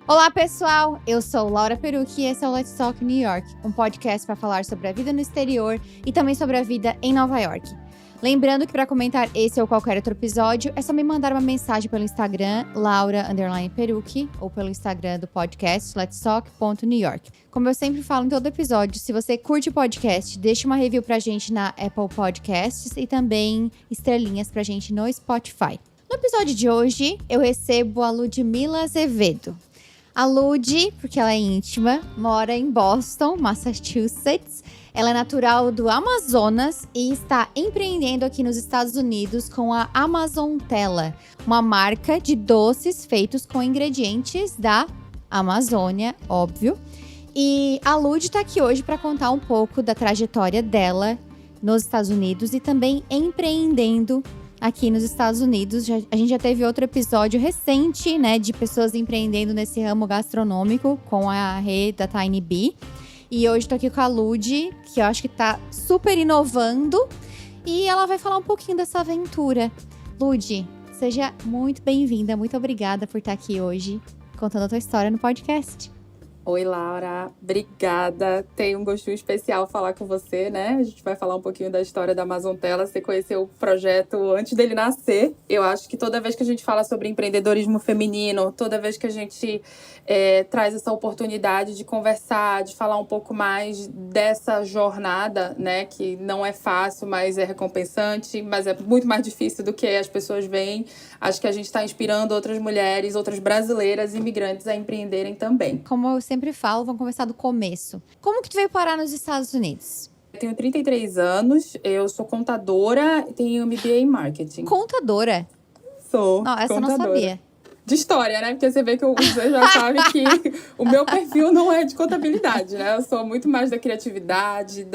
Olá, pessoal! Eu sou Laura Perucchi e esse é o Let's Talk New York, um podcast para falar sobre a vida no exterior e também sobre a vida em Nova York. Lembrando que para comentar esse ou qualquer outro episódio, é só me mandar uma mensagem pelo Instagram, Laura_Perucchi, ou pelo Instagram do podcast, letstalk.newyork. Como eu sempre falo em todo episódio, se você curte o podcast, deixa uma review pra gente na Apple Podcasts e também estrelinhas pra gente no Spotify. No episódio de hoje, eu recebo a Ludmila Azevedo. A Lud, porque ela é íntima, mora em Boston, Massachusetts. Ela é natural do Amazonas e está empreendendo aqui nos Estados Unidos com a Amazontella, uma marca de doces feitos com ingredientes da Amazônia, óbvio. E a Lud está aqui hoje para contar um pouco da trajetória dela nos Estados Unidos e também empreendendo aqui nos Estados Unidos. A gente já teve outro episódio recente, né, de pessoas empreendendo nesse ramo gastronômico com a Rê da Tiny Bee. E hoje tô aqui com a Lud, que eu acho que tá super inovando. E ela vai falar um pouquinho dessa aventura. Lud, seja muito bem-vinda. Muito obrigada por estar aqui hoje contando a tua história no podcast. Oi, Laura. Obrigada. Tem um gostinho especial falar com você, né? A gente vai falar um pouquinho da história da Amazontella. Você conheceu o projeto antes dele nascer. Eu acho que toda vez que a gente fala sobre empreendedorismo feminino, toda vez que a gente traz essa oportunidade de conversar, de falar um pouco mais dessa jornada, né? Que não é fácil, mas é recompensante, mas é muito mais difícil do que as pessoas veem. Acho que a gente está inspirando outras mulheres, outras brasileiras, imigrantes a empreenderem também. Como eu sempre falo, vamos começar do começo. Como que tu veio parar nos Estados Unidos? Eu tenho 33 anos, eu sou contadora e tenho MBA em marketing. Contadora? Sou Não, essa contadora. eu não sabia. De história, né? Porque você vê que você já sabe que o meu perfil não é de contabilidade, né? Eu sou muito mais da criatividade,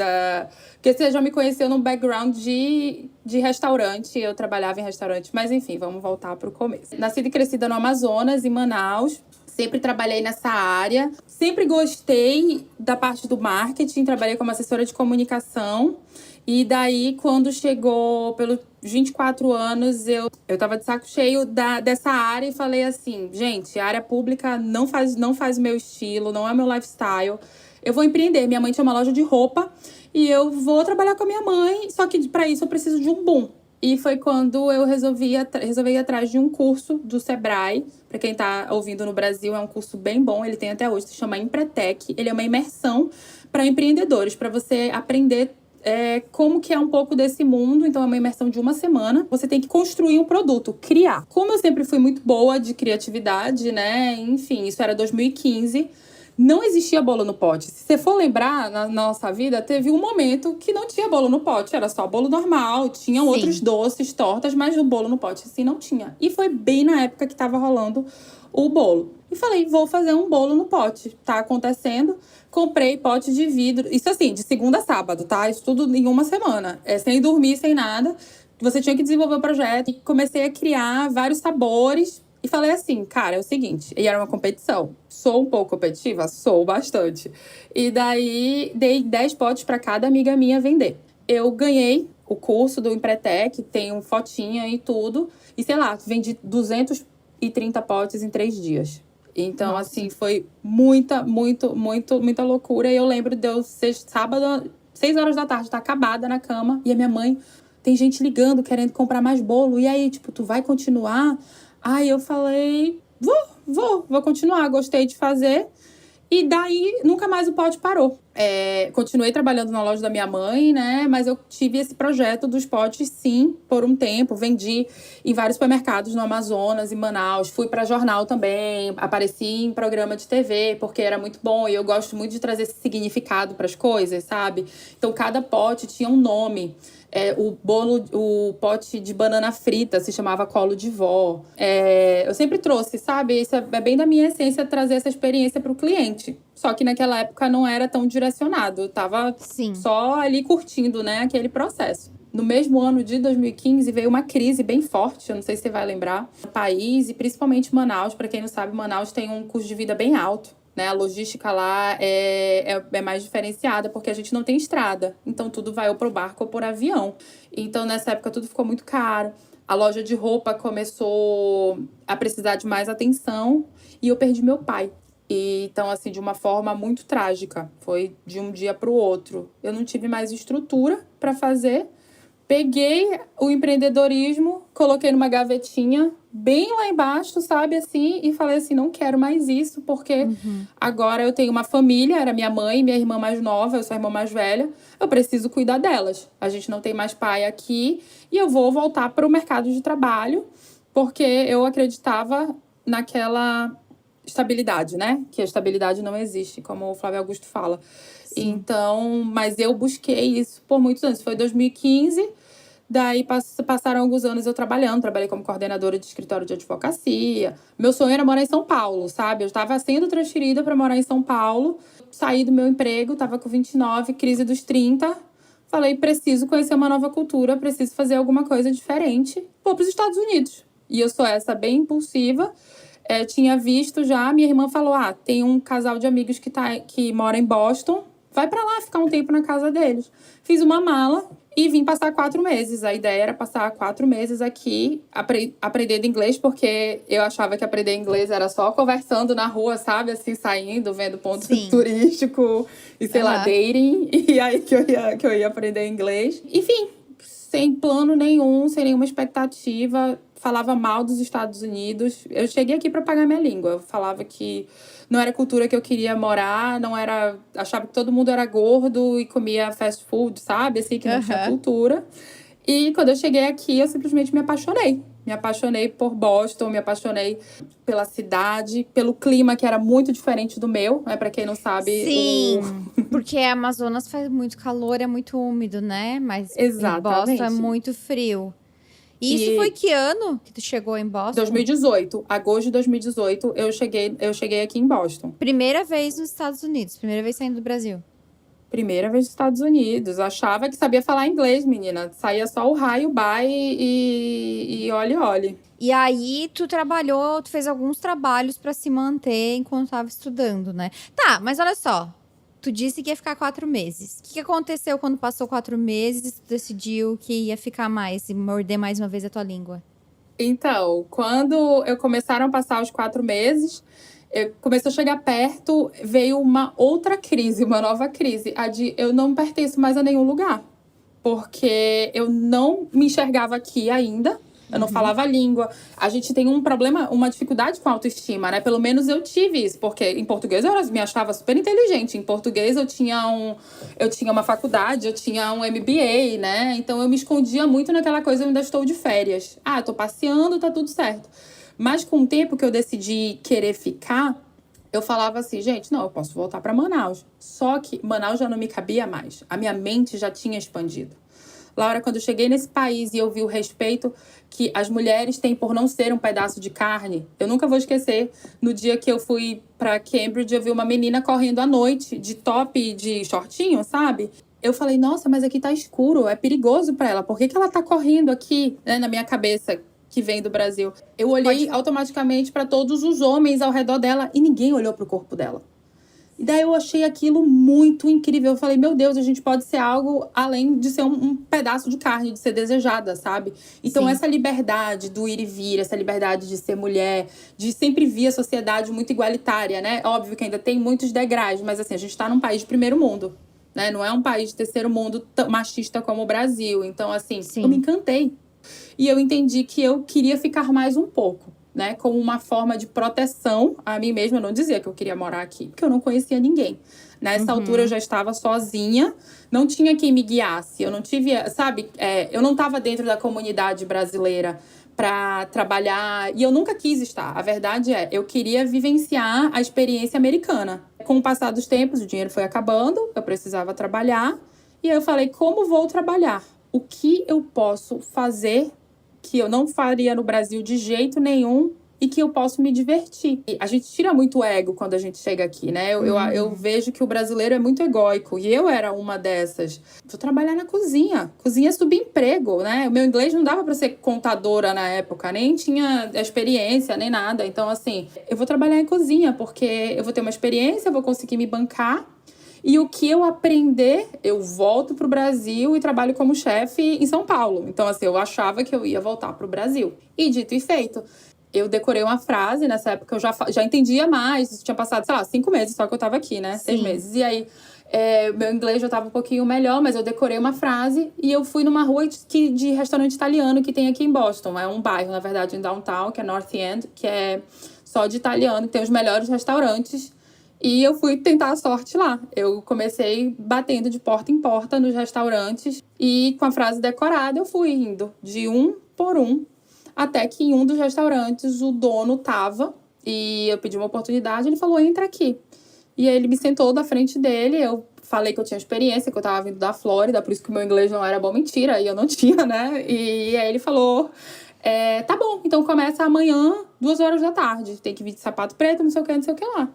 Porque você já me conheceu num background de restaurante, eu trabalhava em restaurante. Mas enfim, vamos voltar para o começo. Nascida e crescida no Amazonas, em Manaus. Sempre trabalhei nessa área. Sempre gostei da parte do marketing. Trabalhei como assessora de comunicação. E daí, quando chegou pelos 24 anos, eu tava de saco cheio dessa área e falei assim, gente, a área pública não faz o meu estilo, não é o meu lifestyle. Eu vou empreender. Minha mãe tinha uma loja de roupa e eu vou trabalhar com a minha mãe, só que para isso eu preciso de um boom. E foi quando eu resolvi ir atrás de um curso do Sebrae. Para quem tá ouvindo no Brasil, é um curso bem bom, ele tem até hoje, se chama Empretec. Ele é uma imersão para empreendedores, para você aprender como que é um pouco desse mundo. Então é uma imersão de uma semana. Você tem que construir um produto, criar. Como eu sempre fui muito boa de criatividade, né? Enfim, isso era 2015. Não existia bolo no pote. Se você for lembrar, na nossa vida, teve um momento que não tinha bolo no pote. Era só bolo normal, tinham outros doces, tortas, mas o bolo no pote, assim, não tinha. E foi bem na época que tava rolando o bolo. E falei, vou fazer um bolo no pote. Tá acontecendo. Comprei pote de vidro. Isso assim, de segunda a sábado, tá? Isso tudo em uma semana. Sem dormir, sem nada. Você tinha que desenvolver o projeto. E comecei a criar vários sabores. E falei assim, cara, é o seguinte... E era uma competição. Sou um pouco competitiva? Sou bastante. E daí, dei 10 potes para cada amiga minha vender. Eu ganhei o curso do Empretec, tenho fotinha e tudo. E sei lá, vendi 230 potes em 3 dias. Então, nossa, assim, foi muita loucura. E eu lembro de eu ser sábado, 6 horas da tarde, tá acabada na cama. E a minha mãe, tem gente ligando, querendo comprar mais bolo. E aí, tipo, tu vai continuar? Aí eu falei, vou continuar. Gostei de fazer. E daí, nunca mais o pote parou. Continuei trabalhando na loja da minha mãe, né? Mas eu tive esse projeto dos potes, sim, por um tempo. Vendi em vários supermercados no Amazonas, em Manaus. Fui para jornal também. Apareci em programa de TV, porque era muito bom. E eu gosto muito de trazer esse significado para as coisas, sabe? Então, cada pote tinha um nome. O pote de banana frita se chamava colo de vó. Eu sempre trouxe, sabe? Isso é bem da minha essência, trazer essa experiência para o cliente. Só que naquela época não era tão direcionado. Eu tava só ali curtindo, né, aquele processo. No mesmo ano de 2015 veio uma crise bem forte, eu não sei se você vai lembrar, no país e principalmente Manaus. Para quem não sabe, Manaus tem um custo de vida bem alto. Né? A logística lá é mais diferenciada, porque a gente não tem estrada. Então, tudo vai ou pro barco ou por avião. Então, nessa época, tudo ficou muito caro. A loja de roupa começou a precisar de mais atenção. E eu perdi meu pai. E, então, assim, de uma forma muito trágica. Foi de um dia para o outro. Eu não tive mais estrutura para fazer. Peguei o empreendedorismo, coloquei numa gavetinha, bem lá embaixo, sabe, assim, e falei assim, não quero mais isso, porque agora eu tenho uma família, era minha mãe, minha irmã mais nova, eu sou a irmã mais velha, eu preciso cuidar delas. A gente não tem mais pai aqui, e eu vou voltar para o mercado de trabalho, porque eu acreditava naquela estabilidade, né? Que a estabilidade não existe, como o Flávio Augusto fala. Sim. Então, mas eu busquei isso por muitos anos. Foi 2015, daí passaram alguns anos eu trabalhando. Trabalhei como coordenadora de escritório de advocacia. Meu sonho era morar em São Paulo, sabe? Eu estava sendo transferida para morar em São Paulo. Saí do meu emprego, estava com 29, crise dos 30. Falei, preciso conhecer uma nova cultura, preciso fazer alguma coisa diferente. Vou para os Estados Unidos. E eu sou essa bem impulsiva. Tinha visto já, minha irmã falou, tem um casal de amigos que mora em Boston, vai pra lá ficar um tempo na casa deles. Fiz uma mala e vim passar 4 meses. A ideia era passar 4 meses aqui, aprendendo inglês, porque eu achava que aprender inglês era só conversando na rua, sabe? Assim, saindo, vendo ponto turístico e, sei lá, dating. E aí que eu ia aprender inglês. Enfim, sem plano nenhum, sem nenhuma expectativa. Falava mal dos Estados Unidos. Eu cheguei aqui para pagar minha língua. Eu falava que não era a cultura que eu queria morar, não era... Achava que todo mundo era gordo e comia fast food, sabe? Assim, que não tinha cultura. E quando eu cheguei aqui, eu simplesmente me apaixonei. Me apaixonei por Boston, me apaixonei pela cidade, pelo clima que era muito diferente do meu, né? Pra quem não sabe. Sim, porque Amazonas faz muito calor, é muito úmido, né? Mas Exatamente. Boston é muito frio. E isso foi que ano que tu chegou em Boston? 2018. Agosto de 2018, eu cheguei aqui em Boston. Primeira vez nos Estados Unidos, primeira vez saindo do Brasil. Primeira vez nos Estados Unidos. Achava que sabia falar inglês, menina. Saía só o raio, bye e olhe. E aí, tu fez alguns trabalhos pra se manter enquanto tava estudando, né? Tá, mas olha só. Tu disse que ia ficar 4 meses. O que aconteceu quando passou 4 meses e tu decidiu que ia ficar mais e morder mais uma vez a tua língua? Então, quando eu começaram a passar os 4 meses, começou a chegar perto, veio uma outra crise, uma nova crise. A de eu não pertenço mais a nenhum lugar. Porque eu não me enxergava aqui ainda. Eu não falava a língua. A gente tem um problema, uma dificuldade com a autoestima, né? Pelo menos eu tive isso, porque em português eu me achava super inteligente. Em português eu tinha uma faculdade, eu tinha um MBA, né? Então eu me escondia muito naquela coisa, eu ainda estou de férias. Tô passeando, tá tudo certo. Mas com o tempo que eu decidi querer ficar, eu falava assim, gente, não, eu posso voltar para Manaus. Só que Manaus já não me cabia mais. A minha mente já tinha expandido. Laura, quando eu cheguei nesse país e eu vi o respeito que as mulheres têm por não ser um pedaço de carne, eu nunca vou esquecer. No dia que eu fui para Cambridge, eu vi uma menina correndo à noite, de top e de shortinho, sabe? Eu falei, nossa, mas aqui tá escuro, é perigoso para ela. Por que ela tá correndo aqui, né, na minha cabeça, que vem do Brasil? Eu olhei automaticamente para todos os homens ao redor dela e ninguém olhou pro corpo dela. E daí eu achei aquilo muito incrível. Eu falei, meu Deus, a gente pode ser algo além de ser um pedaço de carne, de ser desejada, sabe? Então, essa liberdade do ir e vir, essa liberdade de ser mulher, de sempre vir a sociedade muito igualitária, né? Óbvio que ainda tem muitos degraus, mas assim, a gente tá num país de primeiro mundo, né? Não é um país de terceiro mundo machista como o Brasil. Então, assim, eu me encantei. E eu entendi que eu queria ficar mais um pouco, né, como uma forma de proteção a mim mesma. Eu não dizia que eu queria morar aqui, porque eu não conhecia ninguém. Nessa altura eu já estava sozinha, não tinha quem me guiasse. Eu não tive, sabe, eu não estava dentro da comunidade brasileira para trabalhar, e eu nunca quis estar. A verdade eu queria vivenciar a experiência americana. Com o passar dos tempos, o dinheiro foi acabando, eu precisava trabalhar, e aí eu falei, como vou trabalhar? O que eu posso fazer que eu não faria no Brasil de jeito nenhum e que eu posso me divertir? E a gente tira muito ego quando a gente chega aqui, né? Eu vejo que o brasileiro é muito egóico e eu era uma dessas. Vou trabalhar na cozinha. Cozinha é subemprego, né? O meu inglês não dava para ser contadora na época, nem tinha experiência, nem nada. Então, assim, eu vou trabalhar em cozinha porque eu vou ter uma experiência, vou conseguir me bancar. E o que eu aprender, eu volto pro Brasil e trabalho como chefe em São Paulo. Então, assim, eu achava que eu ia voltar pro Brasil. E dito e feito. eu decorei uma frase. Nessa época eu já entendia mais. Tinha passado, sei lá, 5 meses só que eu tava aqui, né? 6 meses. E aí, meu inglês já tava um pouquinho melhor, mas eu decorei uma frase. E eu fui numa rua de restaurante italiano que tem aqui em Boston. É um bairro, na verdade, em downtown, que é North End, que é só de italiano, que tem os melhores restaurantes. E eu fui tentar a sorte lá. Eu comecei batendo de porta em porta nos restaurantes. E com a frase decorada, eu fui indo de um por um. Até que em um dos restaurantes, o dono tava. E eu pedi uma oportunidade, ele falou, entra aqui. E aí ele me sentou da frente dele. Eu falei que eu tinha experiência, que eu tava vindo da Flórida. Por isso que o meu inglês não era bom. Mentira, e eu não tinha, né? E aí ele falou... tá bom, então começa amanhã, 2 horas da tarde. Tem que vir de sapato preto, não sei o que lá.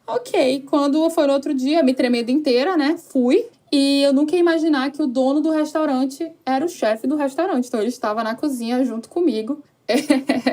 Ok, quando foi no outro dia, me tremendo inteira, né? Fui. E eu nunca ia imaginar que o dono do restaurante era o chefe do restaurante. Então ele estava na cozinha junto comigo,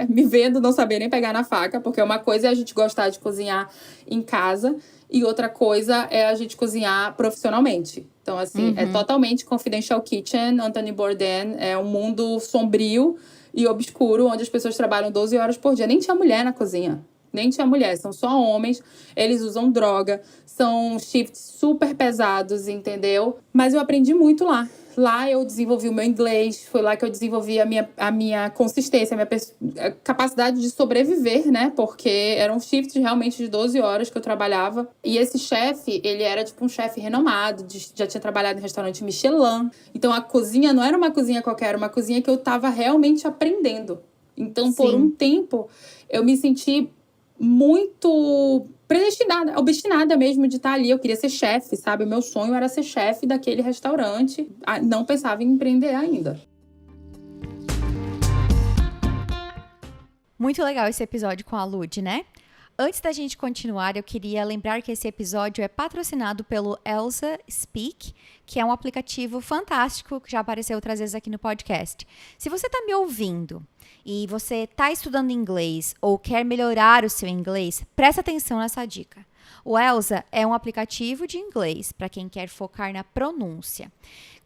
me vendo não saber nem pegar na faca, porque uma coisa é a gente gostar de cozinhar em casa e outra coisa é a gente cozinhar profissionalmente. Então, assim, é totalmente Confidential Kitchen, Anthony Bourdain, é um mundo sombrio e obscuro, onde as pessoas trabalham 12 horas por dia. Nem tinha mulher na cozinha. Nem tinha mulher, são só homens. Eles usam droga, são shifts super pesados, entendeu? Mas eu aprendi muito lá. Lá eu desenvolvi o meu inglês, foi lá que eu desenvolvi a minha consistência, a capacidade de sobreviver, né? Porque eram shifts realmente de 12 horas que eu trabalhava. E esse chefe, ele era tipo um chefe renomado, já tinha trabalhado em restaurante Michelin. Então a cozinha não era uma cozinha qualquer, era uma cozinha que eu tava realmente aprendendo. Então, por um tempo, eu me senti muito predestinada, obstinada mesmo de estar ali. Eu queria ser chefe, sabe? O meu sonho era ser chefe daquele restaurante. Não pensava em empreender ainda. Muito legal esse episódio com a Lud, né? Antes da gente continuar, eu queria lembrar que esse episódio é patrocinado pelo Elsa Speak, que é um aplicativo fantástico que já apareceu outras vezes aqui no podcast. Se você está me ouvindo e você está estudando inglês ou quer melhorar o seu inglês, presta atenção nessa dica. O Elsa é um aplicativo de inglês para quem quer focar na pronúncia.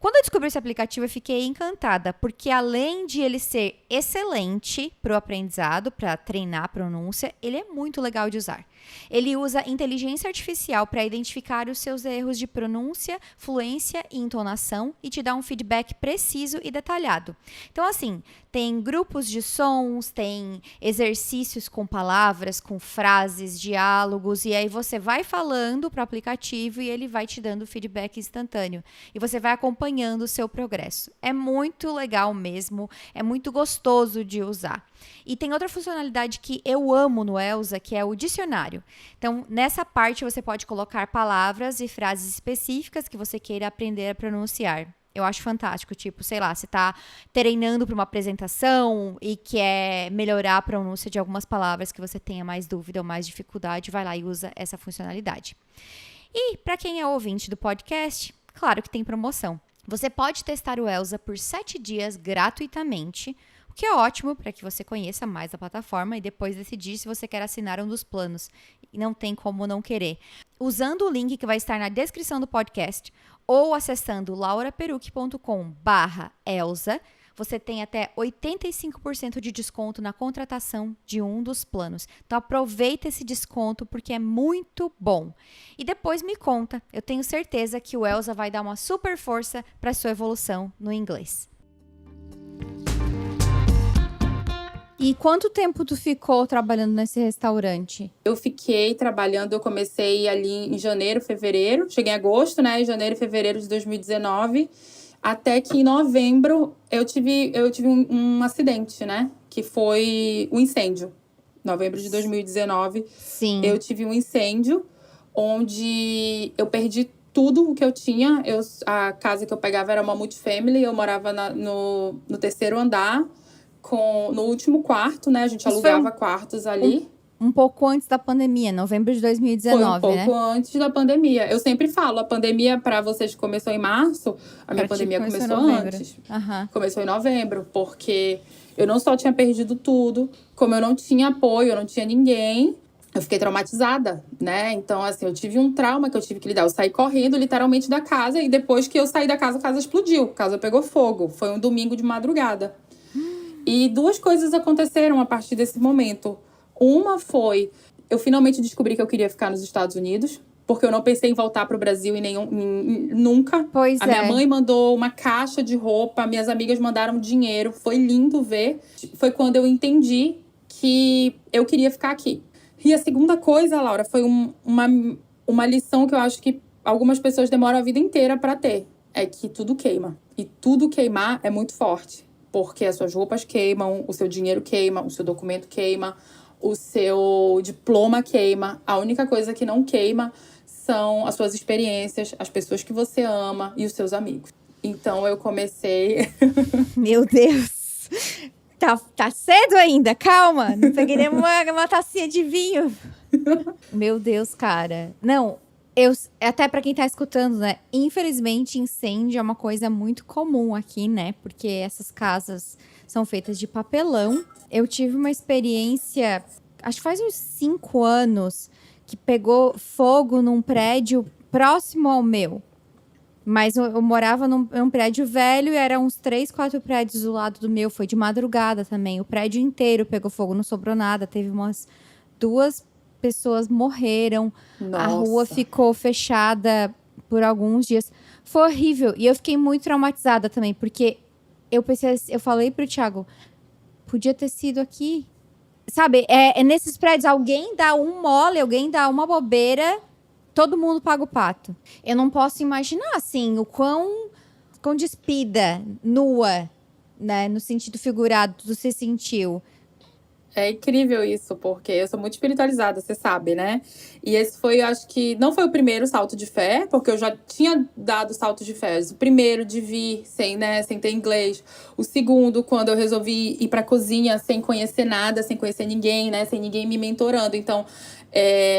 Quando eu descobri esse aplicativo, eu fiquei encantada, porque além de ele ser excelente para o aprendizado, para treinar a pronúncia, ele é muito legal de usar. Ele usa inteligência artificial para identificar os seus erros de pronúncia, fluência e entonação e te dá um feedback preciso e detalhado. Então, assim, tem grupos de sons, tem exercícios com palavras, com frases, diálogos, e aí você vai falando para o aplicativo e ele vai te dando feedback instantâneo. E você vai acompanhando o seu progresso. É muito legal mesmo, é muito gostoso de usar. E tem outra funcionalidade que eu amo no Elsa, que é o dicionário. Então, nessa parte você pode colocar palavras e frases específicas que você queira aprender a pronunciar. Eu acho fantástico, tipo, sei lá, você tá treinando para uma apresentação e quer melhorar a pronúncia de algumas palavras que você tenha mais dúvida ou mais dificuldade, vai lá e usa essa funcionalidade. E para quem é ouvinte do podcast, claro que tem promoção. Você pode testar o Elsa por 7 dias gratuitamente, o que é ótimo para que você conheça mais a plataforma e depois decidir se você quer assinar um dos planos. E não tem como não querer. Usando o link que vai estar na descrição do podcast ou acessando lauraperucci.com/Elsa, você tem até 85% de desconto na contratação de um dos planos. Então aproveita esse desconto porque é muito bom. E depois me conta, eu tenho certeza que o Elsa vai dar uma super força para a sua evolução no inglês. E quanto tempo tu ficou trabalhando nesse restaurante? Eu fiquei trabalhando, eu comecei ali em janeiro, fevereiro. Cheguei em agosto, né? Em janeiro e fevereiro de 2019. Até que em novembro eu tive um acidente, né? Que foi um incêndio. Novembro de 2019. Sim. Eu tive um incêndio onde eu perdi tudo o que eu tinha. A casa que eu pegava era uma multifamily. Eu morava no terceiro andar. No último quarto, né? A gente alugava quartos ali. Um pouco antes da pandemia, novembro de 2019, Foi um né? pouco antes da pandemia. Eu sempre falo, a pandemia para vocês começou em março, a minha pandemia começou antes. Começou em novembro, porque eu não só tinha perdido tudo, como eu não tinha apoio, eu não tinha ninguém. Eu fiquei traumatizada, né? Então, assim, eu tive um trauma que eu tive que lidar. Eu saí correndo, literalmente, da casa. E depois que eu saí da casa, a casa explodiu. A casa pegou fogo. Foi um domingo de madrugada. E duas coisas aconteceram a partir desse momento. Uma foi, eu finalmente descobri que eu queria ficar nos Estados Unidos, porque eu não pensei em voltar para o Brasil nunca. Pois A minha é. mãe mandou uma caixa de roupa, minhas amigas mandaram dinheiro, foi lindo ver. Foi quando eu entendi que eu queria ficar aqui. E a segunda coisa, Laura, foi uma lição que eu acho que algumas pessoas demoram a vida inteira para ter. É que tudo queima. E tudo queimar é muito forte. Porque as suas roupas queimam, o seu dinheiro queima, o seu documento queima, o seu diploma queima. A única coisa que não queima são as suas experiências, as pessoas que você ama e os seus amigos. Então eu comecei... Meu Deus! Tá cedo ainda, calma! Não peguei nem uma tacinha de vinho. Meu Deus, cara. Não, até pra quem tá escutando, né? Infelizmente, incêndio é uma coisa muito comum aqui, né? Porque essas casas são feitas de papelão. Eu tive uma experiência, acho que faz uns 5 anos, que pegou fogo num prédio próximo ao meu. Mas eu morava num prédio velho e eram uns 3, 4 prédios do lado do meu. Foi de madrugada também. O prédio inteiro pegou fogo, não sobrou nada. Teve umas 2 pessoas morreram. Nossa. A rua ficou fechada por alguns dias. Foi horrível. E eu fiquei muito traumatizada também, porque eu falei pro Thiago, podia ter sido aqui. Sabe, nesses prédios, alguém dá um mole, alguém dá uma bobeira, todo mundo paga o pato. Eu não posso imaginar, assim, o quão despida, nua, né, no sentido figurado, tu se sentiu. É incrível isso, porque eu sou muito espiritualizada, você sabe, né? E esse foi, acho que, não foi o primeiro salto de fé, porque eu já tinha dado salto de fé. O primeiro de vir sem ter inglês. O segundo, quando eu resolvi ir pra cozinha sem conhecer nada, sem conhecer ninguém, né? Sem ninguém me mentorando. Então,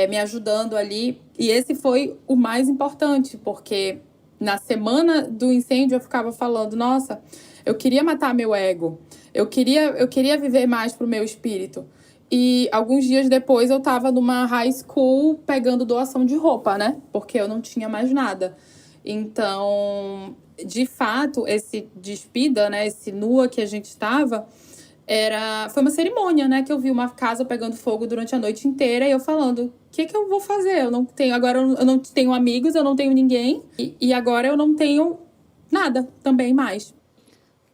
me ajudando ali. E esse foi o mais importante, porque na semana do incêndio eu ficava falando, nossa, eu queria matar meu ego. Eu queria viver mais pro meu espírito. E alguns dias depois eu tava numa high school pegando doação de roupa, né? Porque eu não tinha mais nada. Então, de fato, esse despida, né? Esse nua que a gente estava, foi uma cerimônia, né? Que eu vi uma casa pegando fogo durante a noite inteira e eu falando, o que eu vou fazer? Agora eu não tenho amigos, eu não tenho ninguém. E agora eu não tenho nada também mais.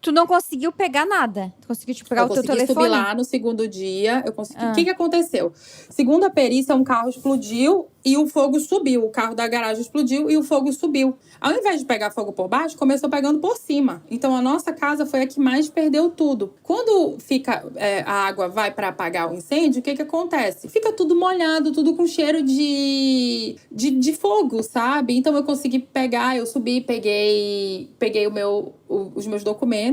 Tu não conseguiu pegar nada? Tu conseguiu pegar o teu telefone? Eu consegui subir lá no segundo dia. O que aconteceu? Segundo a perícia, um carro explodiu e o fogo subiu. O carro da garagem explodiu e o fogo subiu. Ao invés de pegar fogo por baixo, começou pegando por cima. Então, a nossa casa foi a que mais perdeu tudo. Quando a água vai para apagar o incêndio, o que acontece? Fica tudo molhado, tudo com cheiro de fogo, sabe? Então, eu consegui pegar, eu subi, peguei os meus documentos.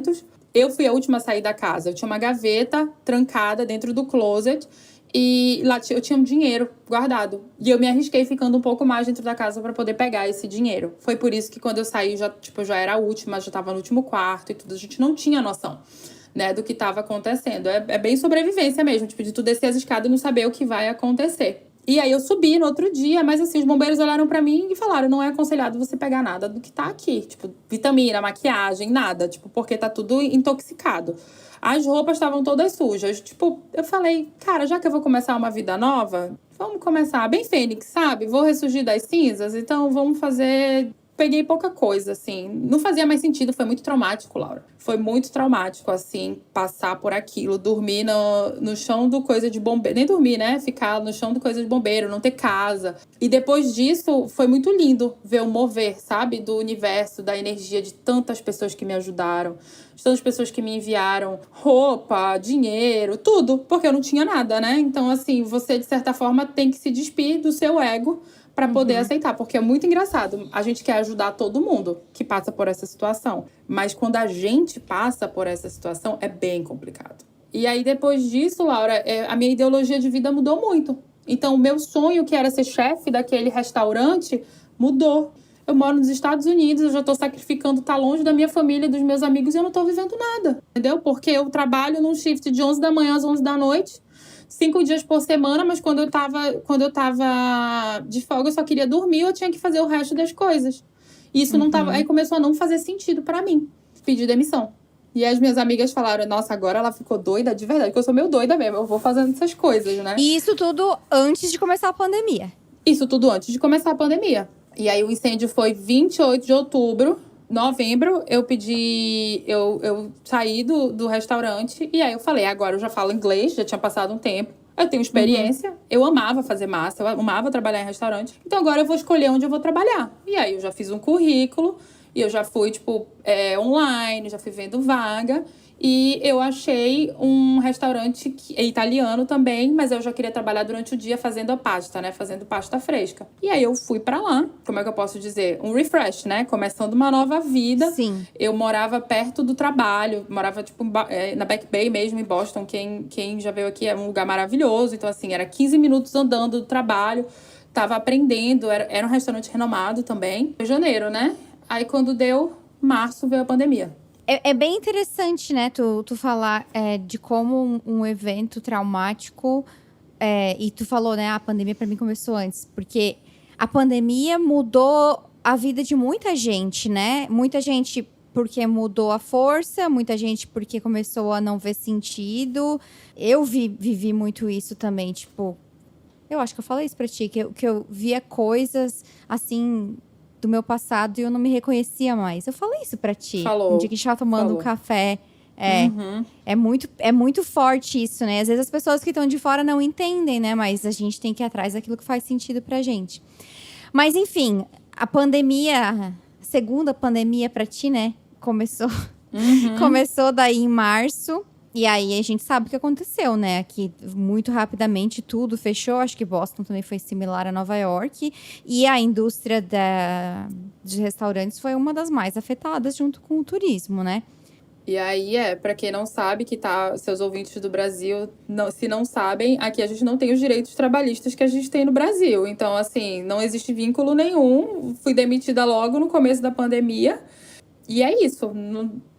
Eu fui a última a sair da casa. Eu tinha uma gaveta trancada dentro do closet e lá eu tinha um dinheiro guardado. E eu me arrisquei ficando um pouco mais dentro da casa para poder pegar esse dinheiro. Foi por isso que quando eu saí, eu já era a última, já tava no último quarto e tudo. A gente não tinha noção, né, do que estava acontecendo. É bem sobrevivência mesmo, tipo, de tu descer as escadas e não saber o que vai acontecer. E aí eu subi no outro dia, mas assim, os bombeiros olharam pra mim e falaram, não é aconselhado você pegar nada do que tá aqui. Tipo, vitamina, maquiagem, nada. Tipo, porque tá tudo intoxicado. As roupas estavam todas sujas. Tipo, eu falei, cara, já que eu vou começar uma vida nova, vamos começar bem fênix, sabe? Vou ressurgir das cinzas, então vamos fazer... Peguei pouca coisa, assim. Não fazia mais sentido, foi muito traumático, Laura. Foi muito traumático, assim, passar por aquilo. Dormir no chão do coisa de bombeiro. Nem dormir, né? Ficar no chão do coisa de bombeiro, não ter casa. E depois disso, foi muito lindo ver o mover, sabe? Do universo, da energia de tantas pessoas que me ajudaram. De tantas pessoas que me enviaram roupa, dinheiro, tudo. Porque eu não tinha nada, né? Então, assim, você, de certa forma, tem que se despir do seu ego para poder aceitar, porque é muito engraçado. A gente quer ajudar todo mundo que passa por essa situação, mas quando a gente passa por essa situação, é bem complicado. E aí, depois disso, Laura, a minha ideologia de vida mudou muito. Então, o meu sonho, que era ser chefe daquele restaurante, mudou. Eu moro nos Estados Unidos, eu já tô sacrificando estar longe da minha família, dos meus amigos, e eu não tô vivendo nada, entendeu? Porque eu trabalho num shift de 11 da manhã às 11 da noite, 5 dias por semana, mas quando eu tava de folga, eu só queria dormir, eu tinha que fazer o resto das coisas. E isso não tava... Aí começou a não fazer sentido pra mim. Pedir demissão. E as minhas amigas falaram, nossa, agora ela ficou doida de verdade, porque eu sou meio doida mesmo, eu vou fazendo essas coisas, né? E isso tudo antes de começar a pandemia. Isso tudo antes de começar a pandemia. E aí o incêndio foi 28 de outubro. Novembro, eu saí do restaurante e aí eu falei, agora eu já falo inglês, já tinha passado um tempo. Eu tenho experiência, eu amava fazer massa, eu amava trabalhar em restaurante. Então agora eu vou escolher onde eu vou trabalhar. E aí eu já fiz um currículo e eu já fui, online, já fui vendo vaga. E eu achei um restaurante que é italiano também, mas eu já queria trabalhar durante o dia fazendo a pasta, né? Fazendo pasta fresca. E aí eu fui pra lá, como é que eu posso dizer? Um refresh, né? Começando uma nova vida. Sim. Eu morava perto do trabalho, morava na Back Bay mesmo, em Boston. Quem já veio aqui é um lugar maravilhoso. Então, assim, era 15 minutos andando do trabalho. Tava aprendendo, era um restaurante renomado também. Foi janeiro, né? Aí quando deu março, veio a pandemia. É bem interessante, né, tu falar de como um evento traumático... e tu falou, né, a pandemia pra mim começou antes. Porque a pandemia mudou a vida de muita gente, né? Muita gente porque mudou a força, muita gente porque começou a não ver sentido. Eu vivi muito isso também, tipo... Eu acho que eu falei isso pra ti, que eu via coisas, assim... do meu passado e eu não me reconhecia mais. Eu falei isso pra ti. Falou. Um dia que a gente tava tomando um café. Uhum. É muito forte isso, né? Às vezes as pessoas que estão de fora não entendem, né? Mas a gente tem que ir atrás daquilo que faz sentido pra gente. Mas, enfim, a pandemia... Segunda pandemia pra ti, né? Começou... Começou daí em março. E aí, a gente sabe o que aconteceu, né? Que muito rapidamente tudo fechou. Acho que Boston também foi similar a Nova York. E a indústria de restaurantes foi uma das mais afetadas junto com o turismo, né? E aí, pra quem não sabe, seus ouvintes do Brasil, se não sabem, aqui a gente não tem os direitos trabalhistas que a gente tem no Brasil. Então, assim, não existe vínculo nenhum. Fui demitida logo no começo da pandemia. E é isso.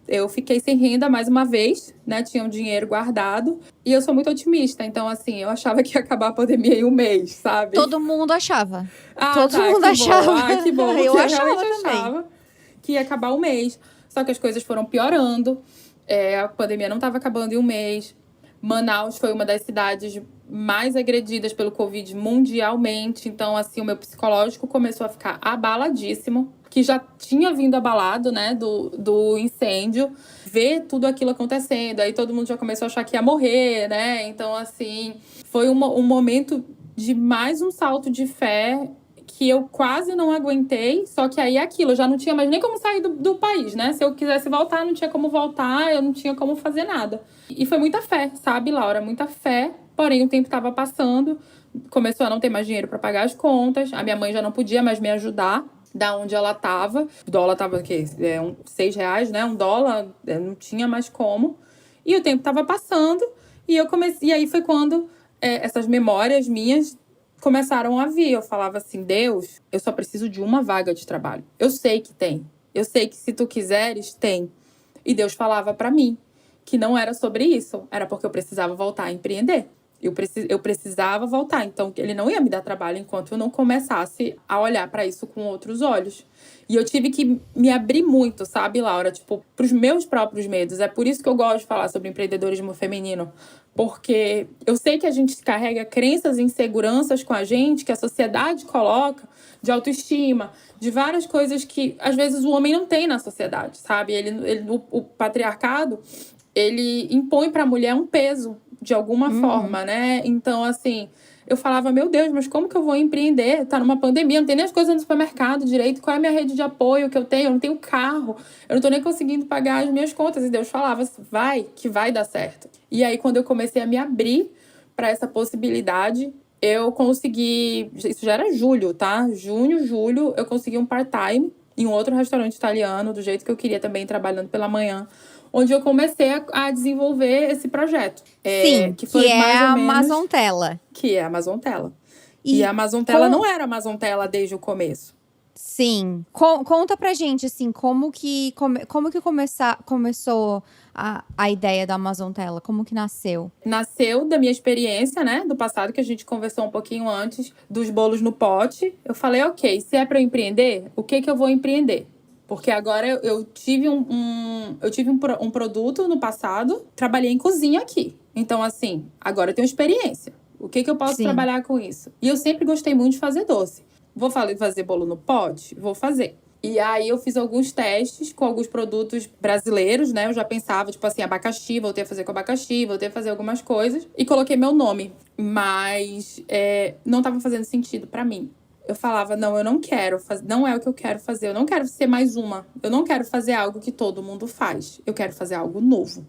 Eu fiquei sem renda mais uma vez, né? Tinha um dinheiro guardado. E eu sou muito otimista. Então, assim, eu achava que ia acabar a pandemia em um mês, sabe? Todo mundo achava. Todo mundo achava. Que bom. Eu achava também. Achava que ia acabar o mês. Só que as coisas foram piorando. A pandemia não estava acabando em um mês. Manaus foi uma das cidades mais agredidas pelo Covid mundialmente. Então, assim, o meu psicológico começou a ficar abaladíssimo. Que já tinha vindo abalado, né, do incêndio. Ver tudo aquilo acontecendo. Aí todo mundo já começou a achar que ia morrer, né? Então, assim, foi um momento de mais um salto de fé que eu quase não aguentei, só que aí aquilo, eu já não tinha mais nem como sair do país, né? Se eu quisesse voltar, não tinha como voltar, eu não tinha como fazer nada. E foi muita fé, sabe, Laura? Muita fé, porém o tempo estava passando, começou a não ter mais dinheiro para pagar as contas, a minha mãe já não podia mais me ajudar da onde ela estava. O dólar estava, o quê? R$6, né? $1, não tinha mais como. E o tempo estava passando, e aí foi quando essas memórias minhas começaram a vir. Eu falava assim, Deus, eu só preciso de uma vaga de trabalho. Eu sei que tem. Eu sei que se tu quiseres, tem. E Deus falava pra mim que não era sobre isso. Era porque eu precisava voltar a empreender. Eu precisava voltar. Então, ele não ia me dar trabalho enquanto eu não começasse a olhar pra isso com outros olhos. E eu tive que me abrir muito, sabe, Laura? Tipo, pros meus próprios medos. É por isso que eu gosto de falar sobre empreendedorismo feminino. Porque eu sei que a gente carrega crenças e inseguranças com a gente, que a sociedade coloca, de autoestima, de várias coisas que, às vezes, o homem não tem na sociedade, sabe? O patriarcado, ele impõe pra mulher um peso, de alguma forma, né? Então, assim, eu falava, meu Deus, mas como que eu vou empreender? Tá numa pandemia, não tem nem as coisas no supermercado direito. Qual é a minha rede de apoio que eu tenho? Eu não tenho carro. Eu não tô nem conseguindo pagar as minhas contas. E Deus falava, vai, que vai dar certo. E aí, quando eu comecei a me abrir para essa possibilidade, eu consegui... Isso já era julho, tá? Junho, julho, eu consegui um part-time em um outro restaurante italiano, do jeito que eu queria também, trabalhando pela manhã, onde eu comecei a desenvolver esse projeto. Sim, que foi mais ou menos, Amazontella. Que é a Amazontella. E a Amazontella não era a Amazontella desde o começo. Sim. Conta pra gente, assim, como que começou a ideia da Amazontella? Como que nasceu? Nasceu da minha experiência, né? Do passado, que a gente conversou um pouquinho antes, dos bolos no pote. Eu falei, ok, se é pra eu empreender, o que eu vou empreender? Porque agora eu tive um produto no passado, trabalhei em cozinha aqui. Então, assim, agora eu tenho experiência. O que eu posso trabalhar com isso? E eu sempre gostei muito de fazer doce. Vou fazer bolo no pote? Vou fazer. E aí eu fiz alguns testes com alguns produtos brasileiros, né? Eu já pensava, tipo assim, abacaxi, voltei a fazer com abacaxi, voltei a fazer algumas coisas. E coloquei meu nome. Mas não tava fazendo sentido pra mim. Eu falava, não, eu não quero fazer, não é o que eu quero fazer. Eu não quero ser mais uma. Eu não quero fazer algo que todo mundo faz. Eu quero fazer algo novo.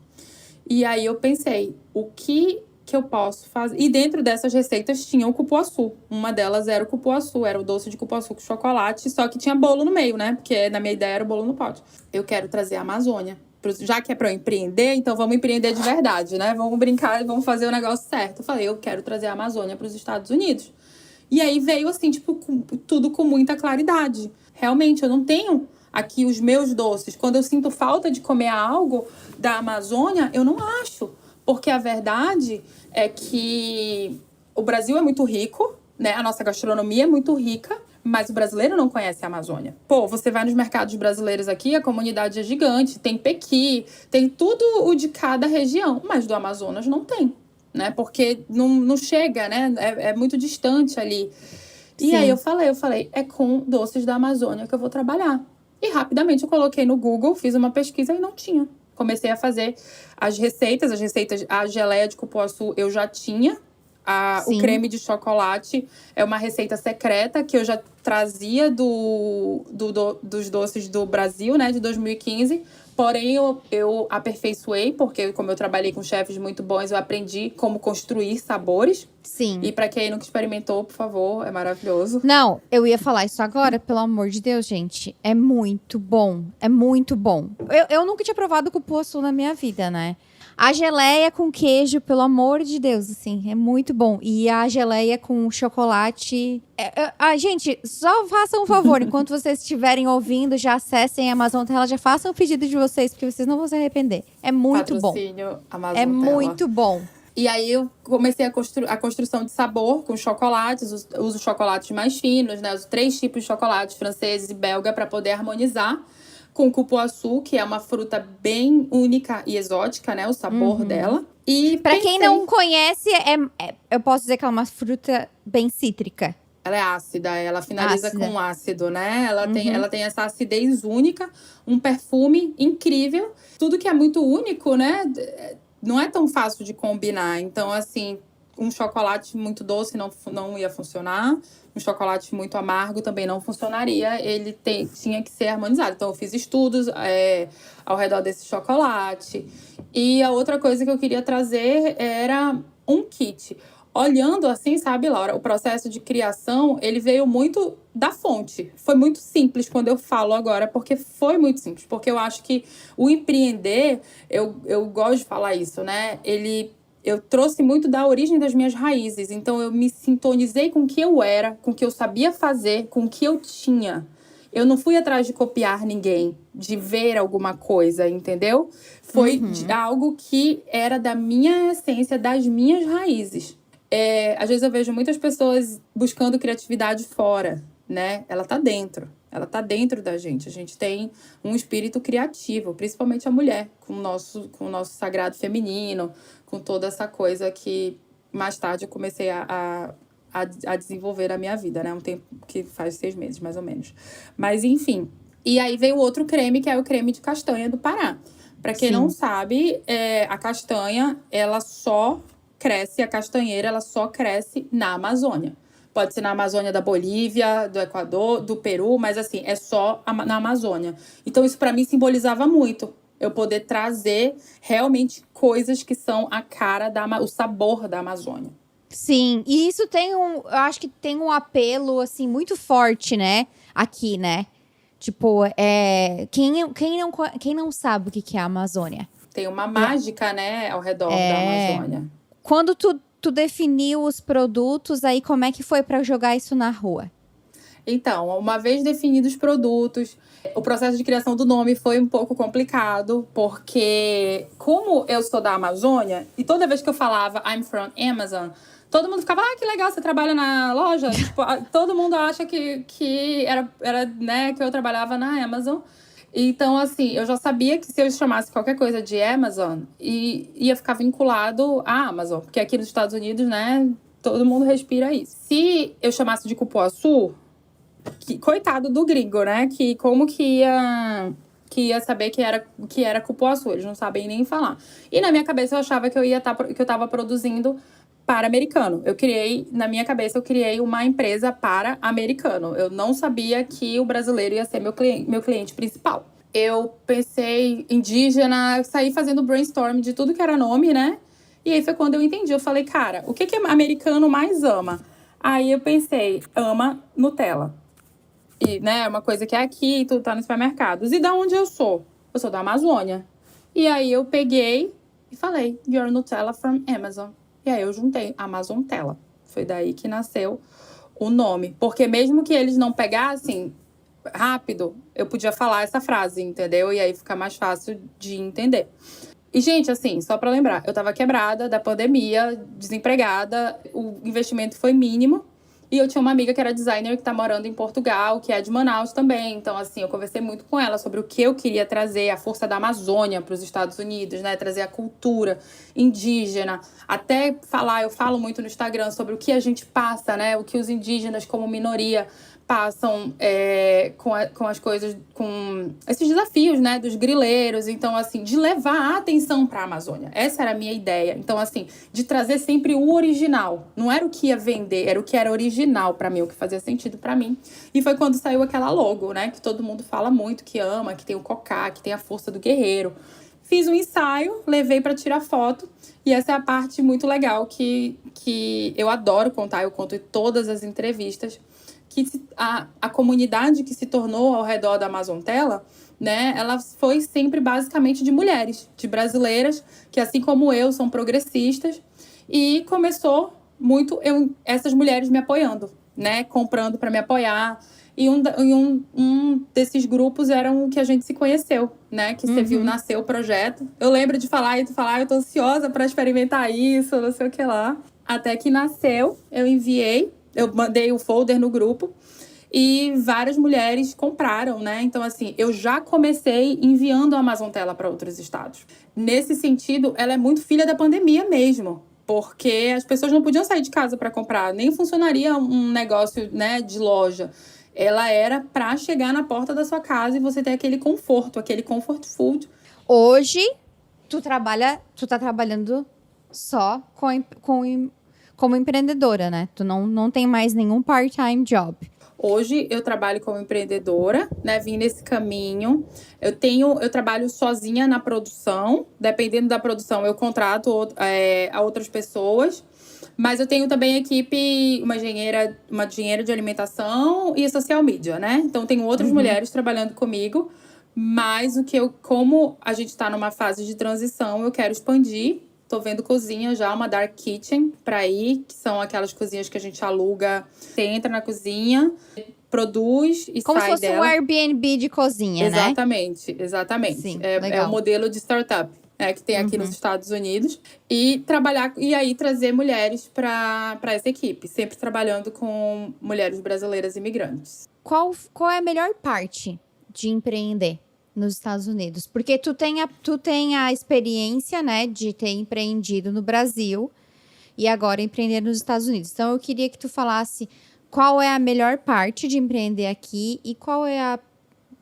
E aí eu pensei, o que eu posso fazer? E dentro dessas receitas tinha o cupuaçu. Uma delas era o cupuaçu, era o doce de cupuaçu com chocolate, só que tinha bolo no meio, né? Porque na minha ideia era o bolo no pote. Eu quero trazer a Amazônia. Já que é pra eu empreender, então vamos empreender de verdade, né? Vamos brincar e vamos fazer o negócio certo. Eu falei, eu quero trazer a Amazônia para os Estados Unidos. E aí veio assim, tipo, tudo com muita claridade. Realmente, eu não tenho aqui os meus doces. Quando eu sinto falta de comer algo da Amazônia, eu não acho. Porque a verdade é que o Brasil é muito rico, né? A nossa gastronomia é muito rica, mas o brasileiro não conhece a Amazônia. Pô, você vai nos mercados brasileiros aqui, a comunidade é gigante, tem pequi, tem tudo o de cada região, mas do Amazonas não tem, né? Porque não chega, né? É muito distante ali. E aí eu falei, é com doces da Amazônia que eu vou trabalhar. E rapidamente eu coloquei no Google, fiz uma pesquisa e não tinha. Comecei a fazer as receitas, a geleia de cupuaçu eu já tinha. O creme de chocolate é uma receita secreta que eu já trazia dos doces do Brasil, né, de 2015. Porém, eu aperfeiçoei, porque como eu trabalhei com chefes muito bons, eu aprendi como construir sabores. Sim. E pra quem nunca experimentou, por favor, é maravilhoso. Não, eu ia falar isso agora, pelo amor de Deus, gente. É muito bom. É muito bom. Eu nunca tinha provado cupuaçu na minha vida, né? A geleia com queijo, pelo amor de Deus, assim, é muito bom. E a geleia com chocolate... gente, só façam um favor. Enquanto vocês estiverem ouvindo, já acessem a Amazon Tela, já façam o pedido de vocês, porque vocês não vão se arrepender. É muito Patrocínio, bom. Amazon É Tela. muito bom. E aí eu comecei a construção de sabor com chocolates, uso chocolates mais finos, né? Uso 3 tipos de chocolates, franceses e belga, para poder harmonizar com o cupuaçu, que é uma fruta bem única e exótica, né? O sabor dela. E pra quem não conhece, eu posso dizer que ela é uma fruta bem cítrica. Ela é ácida, ela finaliza com ácido, né? Ela tem essa acidez única, um perfume incrível. Tudo que é muito único, né? Não é tão fácil de combinar. Então, assim, um chocolate muito doce não ia funcionar. Um chocolate muito amargo também não funcionaria. Ele tinha que ser harmonizado. Então, eu fiz estudos ao redor desse chocolate. E a outra coisa que eu queria trazer era um kit. Olhando assim, sabe, Laura, o processo de criação, ele veio muito da fonte. Foi muito simples quando eu falo agora, porque foi muito simples. Porque eu acho que o empreender, eu gosto de falar isso, né? Eu trouxe muito da origem das minhas raízes. Então, eu me sintonizei com o que eu era, com o que eu sabia fazer, com o que eu tinha. Eu não fui atrás de copiar ninguém, de ver alguma coisa, entendeu? Foi algo que era da minha essência, das minhas raízes. Às vezes eu vejo muitas pessoas buscando criatividade fora, né? Ela tá dentro da gente. A gente tem um espírito criativo, principalmente a mulher, com o nosso sagrado feminino, com toda essa coisa que mais tarde eu comecei a desenvolver na minha vida, né? Um tempo que faz 6 meses, mais ou menos. Mas, enfim. E aí veio outro creme, que é o creme de castanha do Pará. Para quem não sabe, a castanha, a castanheira, ela só cresce na Amazônia. Pode ser na Amazônia da Bolívia, do Equador, do Peru, mas assim, é só na Amazônia. Então isso para mim simbolizava muito. Eu poder trazer realmente coisas que são a cara, o sabor da Amazônia. Sim, e isso eu acho que tem um apelo, assim, muito forte, né? Aqui, né? Tipo, quem não sabe o que é a Amazônia? Tem uma mágica, né, ao redor da Amazônia. Quando tu definiu os produtos, aí como é que foi para jogar isso na rua? Então, uma vez definidos os produtos, o processo de criação do nome foi um pouco complicado, porque como eu sou da Amazônia, e toda vez que eu falava I'm from Amazon, todo mundo ficava, que legal, você trabalha na loja? Tipo, todo mundo acha que era, né, que eu trabalhava na Amazon. Então, assim, eu já sabia que se eu chamasse qualquer coisa de Amazon, ia ficar vinculado à Amazon. Porque aqui nos Estados Unidos, né, todo mundo respira isso. Se eu chamasse de cupuaçu, coitado do gringo, né? Que como que ia saber que era cupuaçu? Eles não sabem nem falar. E na minha cabeça eu achava que que eu tava produzindo para americano. Na minha cabeça, eu criei uma empresa para americano. Eu não sabia que o brasileiro ia ser meu cliente principal. Eu pensei indígena, saí fazendo brainstorm de tudo que era nome, né? E aí foi quando eu entendi. Eu falei, cara, o que americano mais ama? Aí eu pensei, ama Nutella. E, né, é uma coisa que é aqui, tudo tá nos supermercados. E da onde eu sou? Eu sou da Amazônia. E aí eu peguei e falei, Your Nutella from Amazon. E aí eu juntei Amazon Tella. Foi daí que nasceu o nome. Porque mesmo que eles não pegassem rápido, eu podia falar essa frase, entendeu? E aí fica mais fácil de entender. E, gente, assim, só pra lembrar, eu tava quebrada da pandemia, desempregada, o investimento foi mínimo. E eu tinha uma amiga que era designer que tá morando em Portugal, que é de Manaus também. Então, assim, eu conversei muito com ela sobre o que eu queria trazer, a força da Amazônia para os Estados Unidos, né? Trazer a cultura indígena. Até eu falo muito no Instagram sobre o que a gente passa, né? O que os indígenas como minoria passam com as coisas, com esses desafios, né, dos grileiros. Então, assim, de levar a atenção para a Amazônia. Essa era a minha ideia. Então, assim, de trazer sempre o original. Não era o que ia vender, era o que era original para mim, o que fazia sentido para mim. E foi quando saiu aquela logo, né, que todo mundo fala muito, que ama, que tem o cocá, que tem a força do guerreiro. Fiz um ensaio, levei para tirar foto. E essa é a parte muito legal que eu adoro contar. Eu conto em todas as entrevistas. Que a comunidade que se tornou ao redor da Amazon Tella, né, ela foi sempre basicamente de mulheres, de brasileiras, que assim como eu, são progressistas. E começou muito essas mulheres me apoiando, né, comprando para me apoiar. E um desses grupos era o que a gente se conheceu, né, que você viu nascer o projeto. Eu lembro de falar e tu falar, eu tô ansiosa para experimentar isso, não sei o que lá. Até que nasceu, eu mandei o folder no grupo e várias mulheres compraram, né? Então, assim, eu já comecei enviando a Amazon Tella para outros estados. Nesse sentido, ela é muito filha da pandemia mesmo, porque as pessoas não podiam sair de casa para comprar, nem funcionaria um negócio, né, de loja. Ela era para chegar na porta da sua casa e você ter aquele conforto, aquele comfort food. Hoje, tu tá trabalhando só como empreendedora, né? Tu não tem mais nenhum part-time job. Hoje eu trabalho como empreendedora, né? Vim nesse caminho. Eu trabalho sozinha na produção. Dependendo da produção, eu contrato a outras pessoas. Mas eu tenho também equipe, uma engenheira de alimentação e social media, né? Então tenho outras mulheres trabalhando comigo. Mas como a gente está numa fase de transição, eu quero expandir. Tô vendo cozinha já, uma dark kitchen pra ir, que são aquelas cozinhas que a gente aluga. Você entra na cozinha, produz e Como sai se fosse dela. um Airbnb de cozinha, né? Exatamente. Sim, É legal. o modelo de startup, que tem aqui nos Estados Unidos. E aí trazer mulheres para essa equipe, sempre trabalhando com mulheres brasileiras imigrantes. Qual é a melhor parte de empreender nos Estados Unidos? Porque tu tem a experiência, né, de ter empreendido no Brasil e agora empreender nos Estados Unidos. Então, eu queria que tu falasse qual é a melhor parte de empreender aqui e qual é a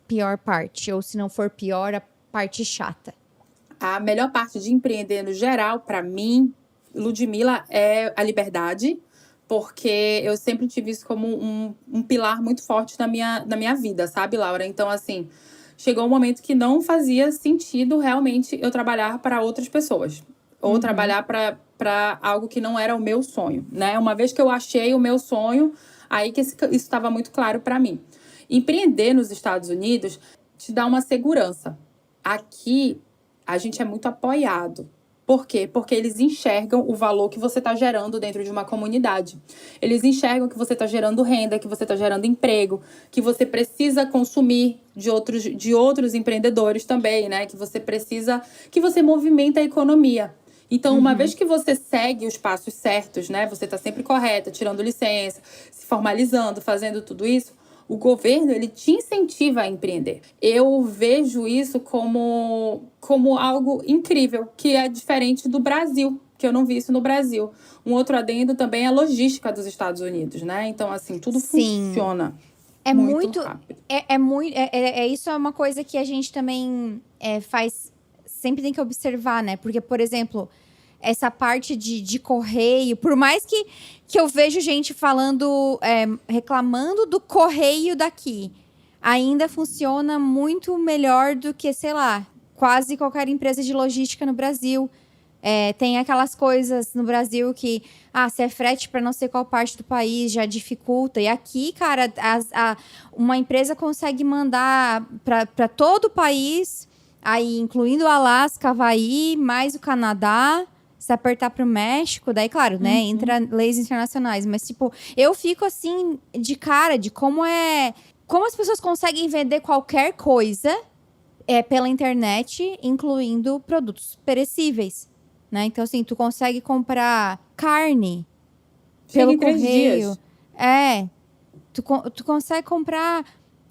pior parte, ou se não for pior, a parte chata. A melhor parte de empreender no geral, para mim, Ludmilla, é a liberdade, porque eu sempre tive isso como um pilar muito forte na minha vida, sabe, Laura? Então, assim, chegou um momento que não fazia sentido realmente eu trabalhar para outras pessoas. Ou trabalhar para algo que não era o meu sonho, né? Uma vez que eu achei o meu sonho, aí que isso estava muito claro para mim. Empreender nos Estados Unidos te dá uma segurança. Aqui, a gente é muito apoiado. Por quê? Porque eles enxergam o valor que você está gerando dentro de uma comunidade. Eles enxergam que você está gerando renda, que você está gerando emprego, que você precisa consumir de outros empreendedores também, né? Que você movimenta a economia. Então, uma vez que você segue os passos certos, né? Você está sempre correta, tirando licença, se formalizando, fazendo tudo isso, o governo, ele te incentiva a empreender. Eu vejo isso como algo incrível, que é diferente do Brasil, que eu não vi isso no Brasil. Um outro adendo também é a logística dos Estados Unidos, né? Então, assim, tudo funciona muito rápido. Isso é uma coisa que a gente também faz, sempre tem que observar, né? Porque, por exemplo, essa parte de correio, por mais que eu vejo gente falando, reclamando do correio daqui, ainda funciona muito melhor do que, sei lá, quase qualquer empresa de logística no Brasil. Tem aquelas coisas no Brasil que, se é frete para não sei qual parte do país, já dificulta. E aqui, cara, uma empresa consegue mandar para todo o país, aí incluindo o Alasca, Havaí, mais o Canadá. Se apertar pro México, daí, claro, né? Entra leis internacionais. Mas, tipo, eu fico, assim, de cara de como as pessoas conseguem vender qualquer coisa pela internet, incluindo produtos perecíveis, né? Então, assim, tu consegue comprar carne pelo correio. Tu consegue comprar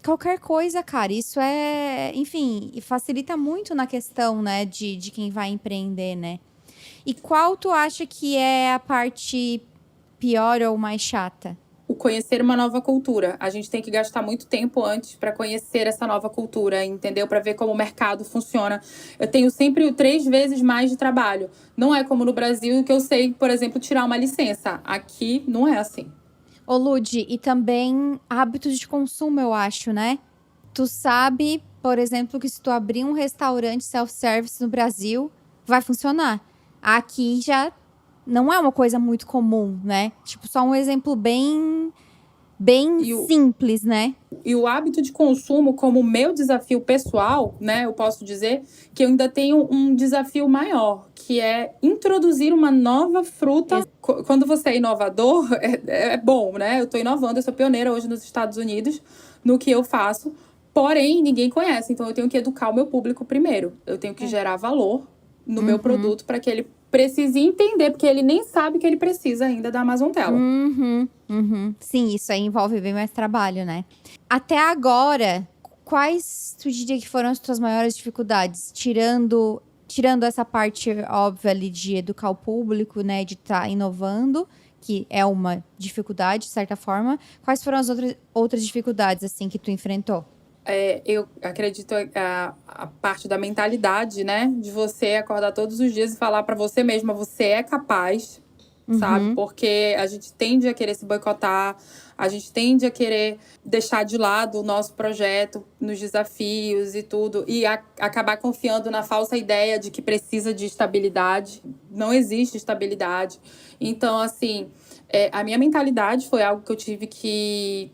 qualquer coisa, cara. Isso enfim, facilita muito na questão, né? De quem vai empreender, né? E qual tu acha que é a parte pior ou mais chata? O conhecer uma nova cultura. A gente tem que gastar muito tempo antes para conhecer essa nova cultura, entendeu? Para ver como o mercado funciona. Eu tenho sempre 3 vezes mais de trabalho. Não é como no Brasil, que eu sei, por exemplo, tirar uma licença. Aqui não é assim. Ô, Lud, e também hábitos de consumo, eu acho, né? Tu sabe, por exemplo, que se tu abrir um restaurante self-service no Brasil, vai funcionar. Aqui já não é uma coisa muito comum, né? Tipo, só um exemplo bem simples, né? E o hábito de consumo, como meu desafio pessoal, né? Eu posso dizer que eu ainda tenho um desafio maior, que é introduzir uma nova fruta. Quando você é inovador, é bom, né? Eu tô inovando, eu sou pioneira hoje nos Estados Unidos no que eu faço. Porém, ninguém conhece, então eu tenho que educar o meu público primeiro. Eu tenho que gerar valor no meu produto para que ele precise entender, porque ele nem sabe que ele precisa ainda da Amazon Tela. Sim, isso aí envolve bem mais trabalho, né? Até agora, quais tu diria que foram as tuas maiores dificuldades? Tirando essa parte óbvia ali de educar o público, né? De estar inovando, que é uma dificuldade, de certa forma. Quais foram as outras dificuldades, assim, que tu enfrentou? Eu acredito a parte da mentalidade, né? De você acordar todos os dias e falar pra você mesma, você é capaz, sabe? Porque a gente tende a querer se boicotar, a gente tende a querer deixar de lado o nosso projeto nos desafios e tudo, e acabar confiando na falsa ideia de que precisa de estabilidade. Não existe estabilidade. Então, assim, a minha mentalidade foi algo que eu tive que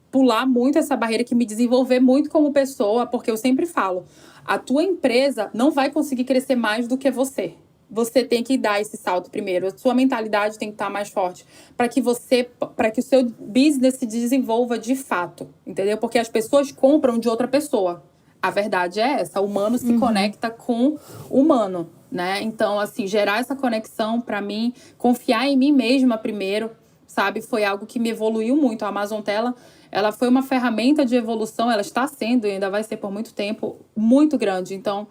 pular muito essa barreira, que me desenvolver muito como pessoa, porque eu sempre falo, a tua empresa não vai conseguir crescer mais do que você. Você tem que dar esse salto primeiro. A sua mentalidade tem que estar mais forte para que o seu business se desenvolva de fato, entendeu? Porque as pessoas compram de outra pessoa. A verdade é essa, o humano se conecta com o humano, né? Então, assim, gerar essa conexão para mim, confiar em mim mesma primeiro, sabe? Foi algo que me evoluiu muito. A Amazon Tela, ela foi uma ferramenta de evolução, ela está sendo e ainda vai ser por muito tempo, muito grande. Então,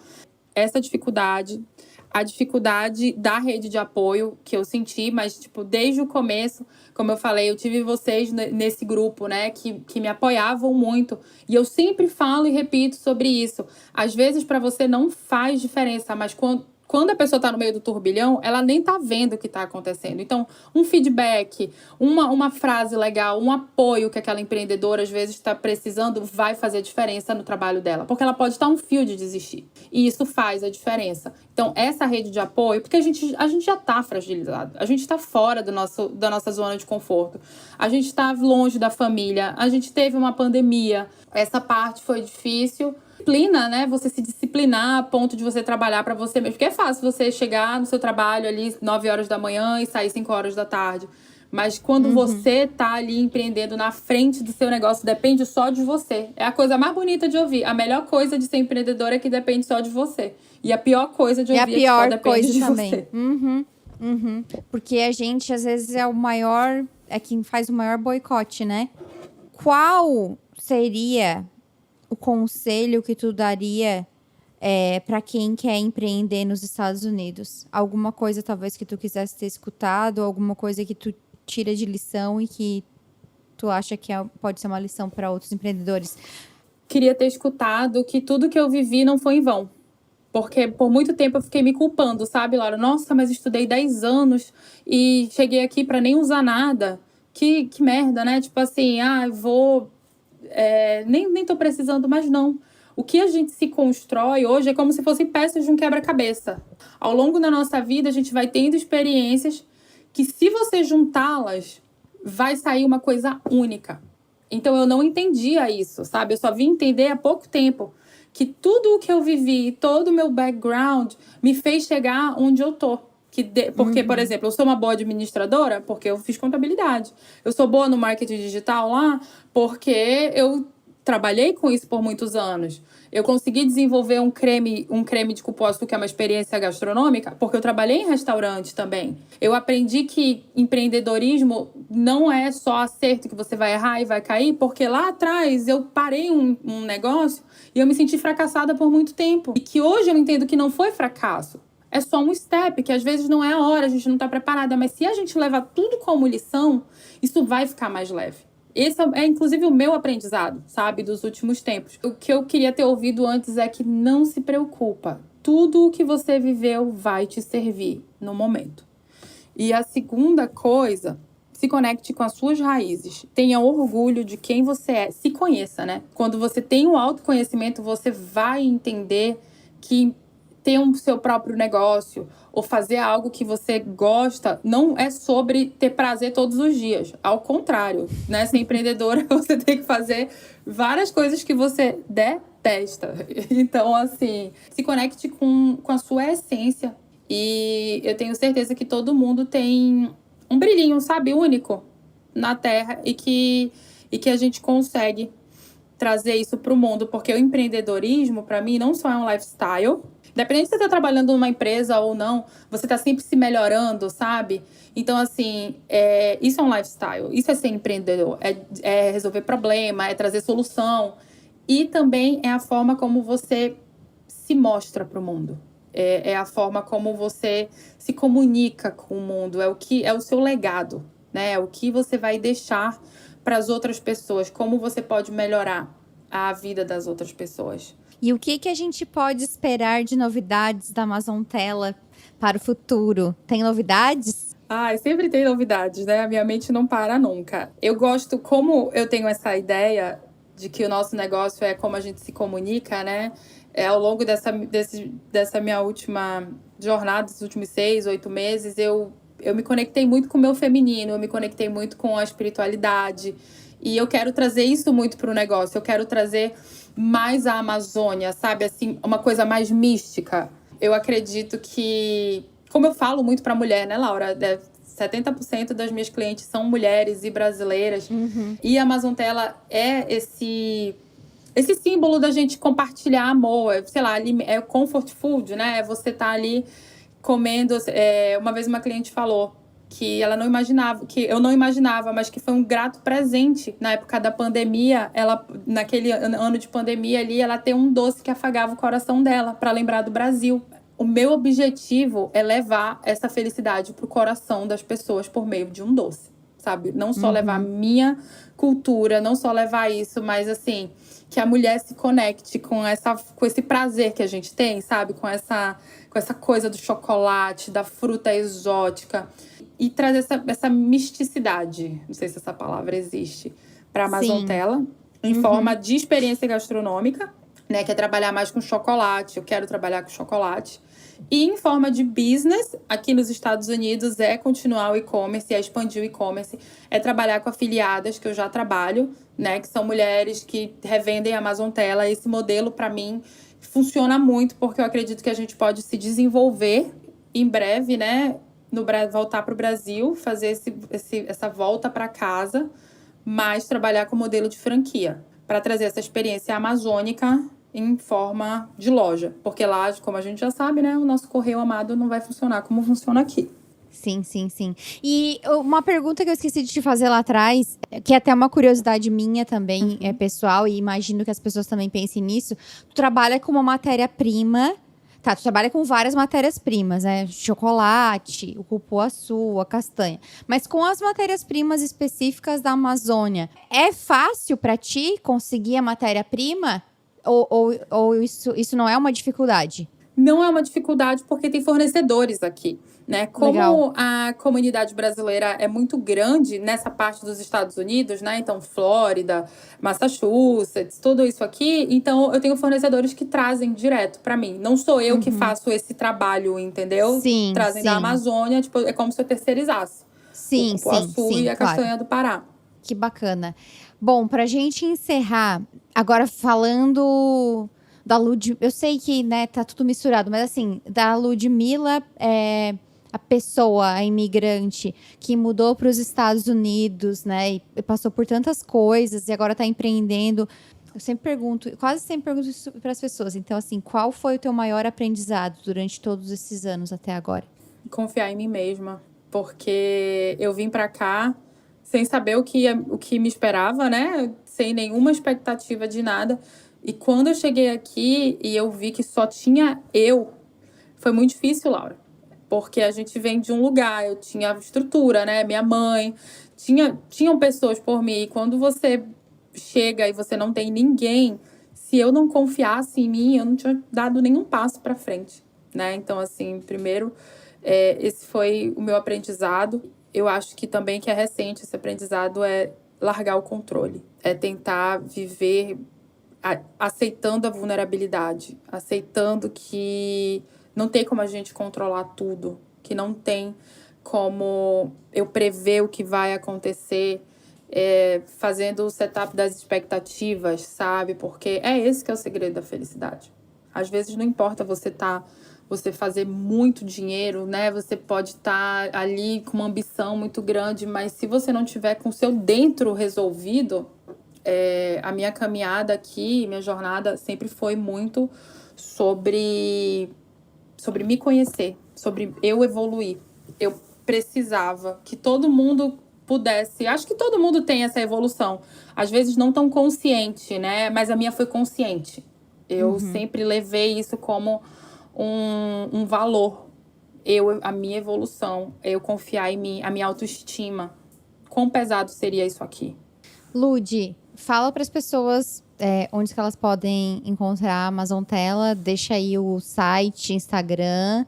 essa dificuldade, a dificuldade da rede de apoio que eu senti, mas, tipo, desde o começo, como eu falei, eu tive vocês nesse grupo, né, que me apoiavam muito. E eu sempre falo e repito sobre isso. Às vezes, para você não faz diferença, mas quando a pessoa está no meio do turbilhão, ela nem está vendo o que está acontecendo. Então, um feedback, uma frase legal, um apoio que aquela empreendedora às vezes está precisando vai fazer diferença no trabalho dela. Porque ela pode estar um fio de desistir. E isso faz a diferença. Então, essa rede de apoio, porque a gente já está fragilizado. A gente está fora da nossa zona de conforto. A gente está longe da família. A gente teve uma pandemia. Essa parte foi difícil. Disciplina, né? Você se disciplinar a ponto de você trabalhar para você mesmo. Porque é fácil você chegar no seu trabalho ali 9 horas da manhã e sair 5 horas da tarde. Mas quando você tá ali empreendendo na frente do seu negócio, depende só de você. É a coisa mais bonita de ouvir. A melhor coisa de ser empreendedor é que depende só de você. E a pior coisa de ouvir é que só depende de você. Porque a gente, às vezes, é quem faz o maior boicote, né? Qual seria o conselho que tu daria para quem quer empreender nos Estados Unidos? Alguma coisa talvez que tu quisesse ter escutado, alguma coisa que tu tira de lição e que tu acha que pode ser uma lição para outros empreendedores? Queria ter escutado que tudo que eu vivi não foi em vão. Porque por muito tempo eu fiquei me culpando, sabe, Laura? Nossa, mas estudei 10 anos e cheguei aqui para nem usar nada. Que merda, né? Tipo assim, vou... nem tô precisando, mas não. O que a gente se constrói hoje é como se fossem peças de um quebra-cabeça. Ao longo da nossa vida, a gente vai tendo experiências que, se você juntá-las, vai sair uma coisa única. Então, eu não entendia isso, sabe? Eu só vim entender há pouco tempo que tudo o que eu vivi, todo o meu background, me fez chegar onde eu tô. Porque, por exemplo, eu sou uma boa administradora porque eu fiz contabilidade. Eu sou boa no marketing digital lá porque eu trabalhei com isso por muitos anos. Eu consegui desenvolver um creme de cupuaçu, que é uma experiência gastronômica, porque eu trabalhei em restaurante também. Eu aprendi que empreendedorismo não é só acerto, que você vai errar e vai cair, porque lá atrás eu parei um negócio e eu me senti fracassada por muito tempo. E que hoje eu entendo que não foi fracasso. É só um step, que às vezes não é a hora, a gente não está preparada. Mas se a gente levar tudo como lição, isso vai ficar mais leve. Esse é, inclusive, o meu aprendizado, sabe? Dos últimos tempos. O que eu queria ter ouvido antes é que não se preocupa. Tudo o que você viveu vai te servir no momento. E a segunda coisa, se conecte com as suas raízes. Tenha orgulho de quem você é. Se conheça, né? Quando você tem um autoconhecimento, você vai entender que ter um seu próprio negócio ou fazer algo que você gosta não é sobre ter prazer todos os dias. Ao contrário, né? Ser empreendedora, você tem que fazer várias coisas que você detesta. Então, assim, se conecte com a sua essência. E eu tenho certeza que todo mundo tem um brilhinho, sabe? Único na Terra e que a gente consegue trazer isso para o mundo. Porque o empreendedorismo, para mim, não só é um lifestyle. Independente se você está trabalhando numa empresa ou não, você está sempre se melhorando, sabe? Então, assim, isso é um lifestyle. Isso é ser empreendedor. É resolver problema, é trazer solução. E também é a forma como você se mostra para o mundo. É a forma como você se comunica com o mundo. É o seu legado, né? É o que você vai deixar para as outras pessoas. Como você pode melhorar a vida das outras pessoas. E o que a gente pode esperar de novidades da Amazon Tela para o futuro? Tem novidades? Sempre tem novidades, né? A minha mente não para nunca. Eu gosto, como eu tenho essa ideia de que o nosso negócio é como a gente se comunica, né? Ao longo dessa minha última jornada, desses últimos 6, 8 meses, eu me conectei muito com o meu feminino, eu me conectei muito com a espiritualidade. E eu quero trazer isso muito para o negócio. Eu quero trazer mais a Amazônia, sabe? Assim, uma coisa mais mística. Eu acredito que... Como eu falo muito para mulher, né, Laura? 70% das minhas clientes são mulheres e brasileiras. E a Amazon Tela é esse símbolo da gente compartilhar amor. Sei lá, é comfort food, né? Você tá ali comendo... uma vez uma cliente falou que ela não imaginava, que eu não imaginava, mas que foi um grato presente na época da pandemia. Ela, naquele ano de pandemia ali, ela tem um doce que afagava o coração dela para lembrar do Brasil. O meu objetivo é levar essa felicidade pro coração das pessoas por meio de um doce, sabe? Não só levar minha cultura, não só levar isso, mas assim, que a mulher se conecte com esse prazer que a gente tem, sabe? Com essa coisa do chocolate, da fruta exótica. E trazer essa misticidade, não sei se essa palavra existe, para a Amazon Tela, em forma de experiência gastronômica, né? Que é trabalhar mais com chocolate, eu quero trabalhar com chocolate. E em forma de business, aqui nos Estados Unidos, é continuar o e-commerce, é expandir o e-commerce, é trabalhar com afiliadas, que eu já trabalho, né? Que são mulheres que revendem a Amazon Tela. Esse modelo, para mim, funciona muito, porque eu acredito que a gente pode se desenvolver em breve, né? Voltar para o Brasil, fazer essa volta para casa, mas trabalhar com modelo de franquia, para trazer essa experiência amazônica em forma de loja. Porque lá, como a gente já sabe, né, o nosso correio amado não vai funcionar como funciona aqui. Sim, sim, sim. E uma pergunta que eu esqueci de te fazer lá atrás, que é até uma curiosidade minha também, é pessoal, e imagino que as pessoas também pensem nisso. Tu trabalha com uma matéria-prima. Tá, tu trabalha com várias matérias-primas, né? Chocolate, o cupuaçu, a castanha. Mas com as matérias-primas específicas da Amazônia, é fácil pra ti conseguir a matéria-prima? Ou isso não é uma dificuldade? Não é uma dificuldade porque tem fornecedores aqui, né? Legal. Como a comunidade brasileira é muito grande nessa parte dos Estados Unidos, né? Então, Flórida, Massachusetts, tudo isso aqui. Então, eu tenho fornecedores que trazem direto para mim. Não sou eu que faço esse trabalho, entendeu? Sim, Trazem da sim. Amazônia, tipo, é como se eu terceirizasse o Sim, sim, cupuaçu e sim, a claro. castanha do Pará. Que bacana. Bom, pra gente encerrar, agora falando da Ludmilla, eu sei que, né, tá tudo misturado, mas assim, da Ludmilla, a pessoa, a imigrante, que mudou para os Estados Unidos, né, e passou por tantas coisas e agora tá empreendendo. Eu sempre pergunto, quase sempre pergunto isso para as pessoas. Então, assim, qual foi o teu maior aprendizado durante todos esses anos até agora? Confiar em mim mesma, porque eu vim para cá sem saber o que me esperava, né? Sem nenhuma expectativa de nada. E quando eu cheguei aqui e eu vi que só tinha eu, foi muito difícil, Laura. Porque a gente vem de um lugar, eu tinha estrutura, né? Minha mãe, tinham pessoas por mim. E quando você chega e você não tem ninguém, se eu não confiasse em mim, eu não tinha dado nenhum passo para frente, né? Então, assim, primeiro, esse foi o meu aprendizado. Eu acho que também que é recente esse aprendizado é largar o controle. É tentar viver aceitando a vulnerabilidade, aceitando que não tem como a gente controlar tudo, que não tem como eu prever o que vai acontecer, fazendo o setup das expectativas, sabe? Porque é esse que é o segredo da felicidade. Às vezes não importa você fazer muito dinheiro, né? Você pode estar ali com uma ambição muito grande, mas se você não tiver com o seu dentro resolvido, a minha caminhada aqui, minha jornada sempre foi muito sobre me conhecer, sobre eu evoluir. Eu precisava que todo mundo pudesse. Acho que todo mundo tem essa evolução. Às vezes não tão consciente, né? Mas a minha foi consciente. Eu sempre levei isso como um valor. A minha evolução, eu confiar em mim, a minha autoestima. Quão pesado seria isso aqui? Lud, fala para as pessoas onde que elas podem encontrar a Amazon Tela. Deixa aí o site, Instagram.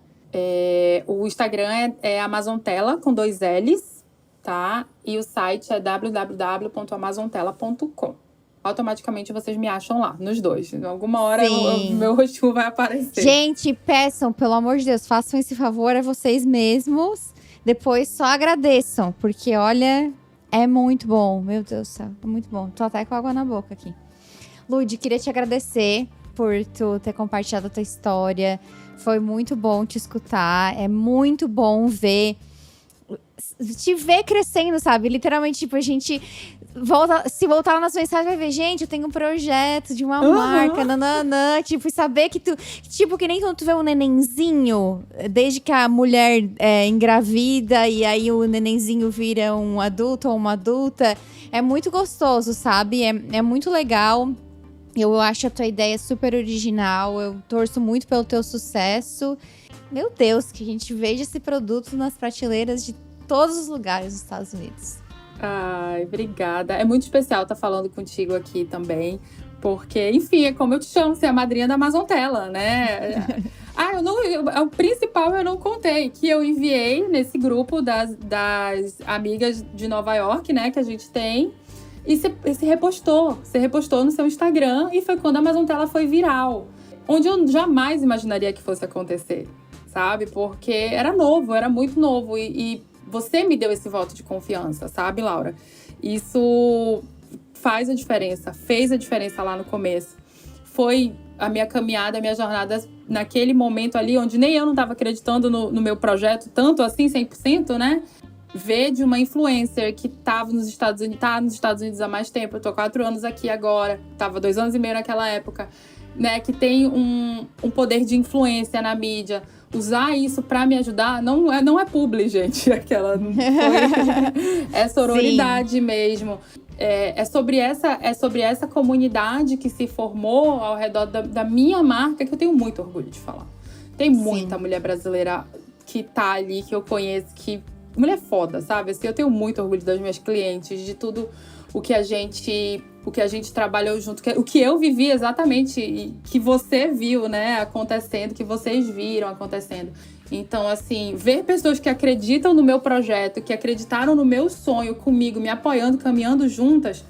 O Instagram é Amazontela, com 2 L's, tá? E o site é www.amazontela.com. Automaticamente vocês me acham lá, nos dois. Em alguma hora meu rostinho vai aparecer. Gente, peçam, pelo amor de Deus, façam esse favor a vocês mesmos. Depois só agradeçam, porque olha, é muito bom. Meu Deus do céu, é muito bom. Tô até com água na boca aqui. Lud, queria te agradecer por tu ter compartilhado a tua história. Foi muito bom te escutar. É muito bom te ver crescendo, sabe? Literalmente, tipo, a gente se voltar lá nas mensagens, vai ver, gente, eu tenho um projeto de uma marca, nananã, tipo, e saber que tu, tipo, que nem quando tu vê um nenenzinho, desde que a mulher engravida e aí o nenenzinho vira um adulto ou uma adulta, é muito gostoso, sabe? É muito legal. Eu acho a tua ideia super original, eu torço muito pelo teu sucesso. Meu Deus, que a gente veja esse produto nas prateleiras de todos os lugares dos Estados Unidos. Ai, obrigada. É muito especial estar falando contigo aqui também, porque, enfim, é como eu te chamo, você é a madrinha da Amazontela, né? O principal eu não contei, que eu enviei nesse grupo das amigas de Nova York, né, que a gente tem, e você repostou no seu Instagram, e foi quando a Amazontela foi viral, onde eu jamais imaginaria que fosse acontecer, sabe? Porque era novo, era muito novo, e você me deu esse voto de confiança, sabe, Laura? Isso faz a diferença, fez a diferença lá no começo. Foi a minha caminhada, a minha jornada naquele momento ali, onde nem eu não estava acreditando no meu projeto, tanto assim, 100%, né? Ver de uma influencer que estava nos Estados Unidos, tá nos Estados Unidos há mais tempo, eu tô 4 anos aqui agora, tava 2 anos e meio naquela época, né, que tem um poder de influência na mídia, usar isso para me ajudar, não é publi, gente. Aquela não foi. É sororidade Sim. mesmo. É sobre essa comunidade que se formou ao redor da minha marca que eu tenho muito orgulho de falar. Tem muita Sim. mulher brasileira que tá ali, que eu conheço, que... Mulher foda, sabe? Assim, eu tenho muito orgulho das minhas clientes, de tudo o que a gente trabalhou junto, o que eu vivi exatamente, e que você viu, né, acontecendo, que vocês viram acontecendo. Então, assim, ver pessoas que acreditam no meu projeto, que acreditaram no meu sonho comigo, me apoiando, caminhando juntas,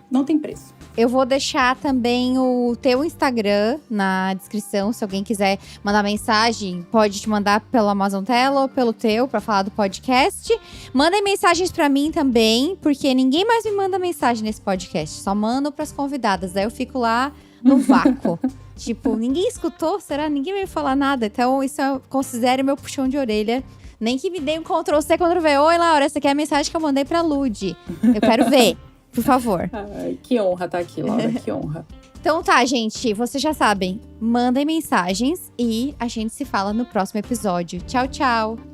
não tem preço. Eu vou deixar também o teu Instagram na descrição, se alguém quiser mandar mensagem, pode te mandar pelo Amazon Telo ou pelo teu, pra falar do podcast. Mandem mensagens pra mim também, porque ninguém mais me manda mensagem nesse podcast, só mando pras convidadas, daí eu fico lá no vácuo. Tipo, ninguém escutou? Será? Ninguém veio falar nada? Então, isso eu considero meu puxão de orelha. Nem que me dê um Ctrl+C, Ctrl+V. Oi, Laura, essa aqui é a mensagem que eu mandei pra Lud. Eu quero ver. Por favor. Ai, que honra estar aqui, Laura, que honra. Então tá, gente, vocês já sabem. Mandem mensagens e a gente se fala no próximo episódio. Tchau, tchau!